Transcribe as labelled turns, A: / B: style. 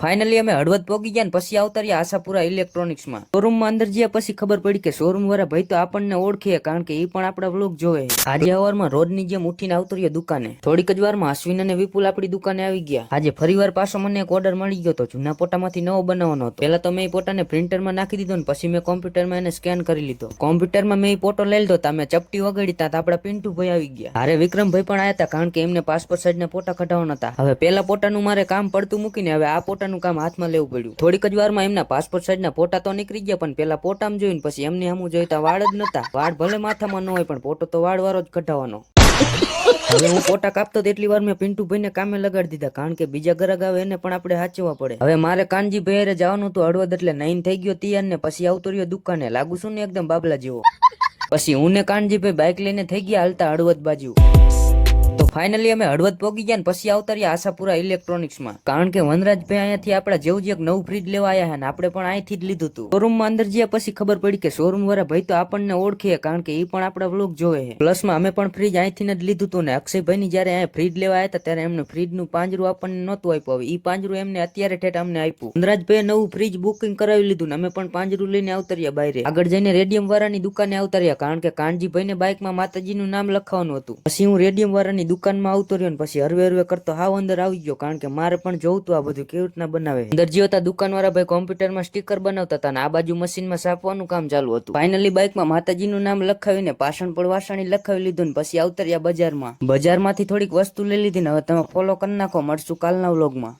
A: Finally અમે હળવદ પહોંચી ગયા ને પછી આવતાર્યા આશાપુરા ઇલેક્ટ્રોનિક્સમાં. શોરૂમમાં અંદર ગયા પછી ખબર પડી કે શોરૂમ વાળા ભાઈ તો આપણને ઓળખે, કારણ કે એ પણ આપણા વ્લોગ જોવે. આજે સવારમાં રોડની જેમ ઉઠીને આવતર્યા દુકાને. થોડીક જ વારમાં અશ્વિન અને વિપુલ આપણી દુકાને આવી ગયા. આજે ફરીવાર પાછો મને એક ઓર્ડર મળી ગયો હતો, જૂના પોટામાંથી નવો બનાવવાનો હતો. પહેલા તો મેં એ પોટાને પ્રિન્ટરમાં નાખી દીધો ને પછી મેં કોમ્પ્યુટરમાં એને સ્કેન કરી લીધો. કોમ્પ્યુટરમાં મેં એ પોટો લઈ લીધો, તમે ચપટી વગાડી તા આપડા પિન્ટુભાઈ આવી ગયા. હારે વિક્રમભાઈ પણ આવ્યા હતા, કારણ કે એમને પાસપોર્ટ સાઈઝના પોટા કઢાવવાના હતા. હવે પેલા પોટાનું મારે કામ પડતું મૂકીને હવે આ પોટાનું કામ હાથમાં લેવું પડ્યું. થોડીક જ વારમાં એમના પાસપોર્ટ સાઈઝના પોટા તો નીકળી ગયા, પણ પેલા પોટામાં જોઈને પછી એમને સામું જોઈતા વાળ જ નતા. વાળ ભલે માથામાં ન હોય, પણ પોટો તો વાળ વાળો જ કઢાવવાનો. હવે હું પોટા કાપતો એટલી વાર મેં પિન્ટુભાઈને કામે લગાડી દીધા, કારણ કે બીજા ગ્રાહક આવે એને પણ આપણે સાચવવા પડે. હવે મારે કાનજીભાઈ હારે જવાનું હતું હળવદ, એટલે નાઈન થઈ ગયો તૈયાર ને પછી આવતો રહ્યો દુકાને. લાગુ છું ને એકદમ બાબલા જેવો. પછી હું ને કાનજીભાઈ બાઇક લઈને થઈ ગયા હાલતા હળવદ બાજુ. તો ફાઇનલી અમે હળવદ પહોંચી ગયા ને પછી આવતાર્યા આશાપુરા ઇલેક્ટ્રોનિક્સમાં, કારણ કે વનરાજભાઈ અહીંયાથી આપણા જેવું જ એક નવું ફ્રીજ લેવા આવ્યા છે ને આપણે પણ અહીંથી જ લીધું હતું. શોરૂમમાં અંદર ગયા પછી ખબર પડી કે શોરૂમ વાળા ભાઈ તો આપણને ઓળખે, કારણ કે એ પણ આપણા વ્લોગ જોવે છે. પ્લસમાં અમે પણ ફ્રીજ અહીંથી જ લીધું હતું ને અક્ષયભાઈની જયારે અહીંયા ફ્રીજ લેવા આવ્યા હતા ત્યારે એમને ફ્રીજનું પાંજરું આપણને નહોતું આપ્યું. હવે એ પાંજરું એમને અત્યારે ઠેઠ અમને આપ્યું. વનરાજભાઈએ નવું ફ્રીજ બુકિંગ કરાવી લીધું ને અમે પણ પાંજરું લઈને આવતાર્યા બહાર. આગળ જઈને રેડિયમ વાળાની દુકાને આવતાર્યા, કારણ કે કાનજીભાઈને બાઇકમાં માતાજીનું નામ લખવાનું હતું. પછી હું રેડિયમ વાળાની દુકાનમાં આવતો રહ્યો ને પછી હરવે કરતો હાવ અંદર આવી ગયો, કારણ કે મારે પણ જોવું આ બધું કેવી રીતના બનાવે. અંદર જ્યો તા દુકાન વાળા ભાઈ કોમ્પ્યુટરમાં સ્ટીકર બનાવતા હતા અને આ બાજુ મશીનમાં છાપવાનું કામ ચાલુ હતું. ફાઇનલી બાઇકમાં માતાજીનું નામ લખાવીને પાછળ પણ વાસણી લખાવી લીધું ને પછી આવતર્યા બજારમાં. બજારમાંથી થોડીક વસ્તુ લઈ લીધી ને હવે તમે ફોલો કરી નાખો. મળશું કાલના વ્લોગમાં.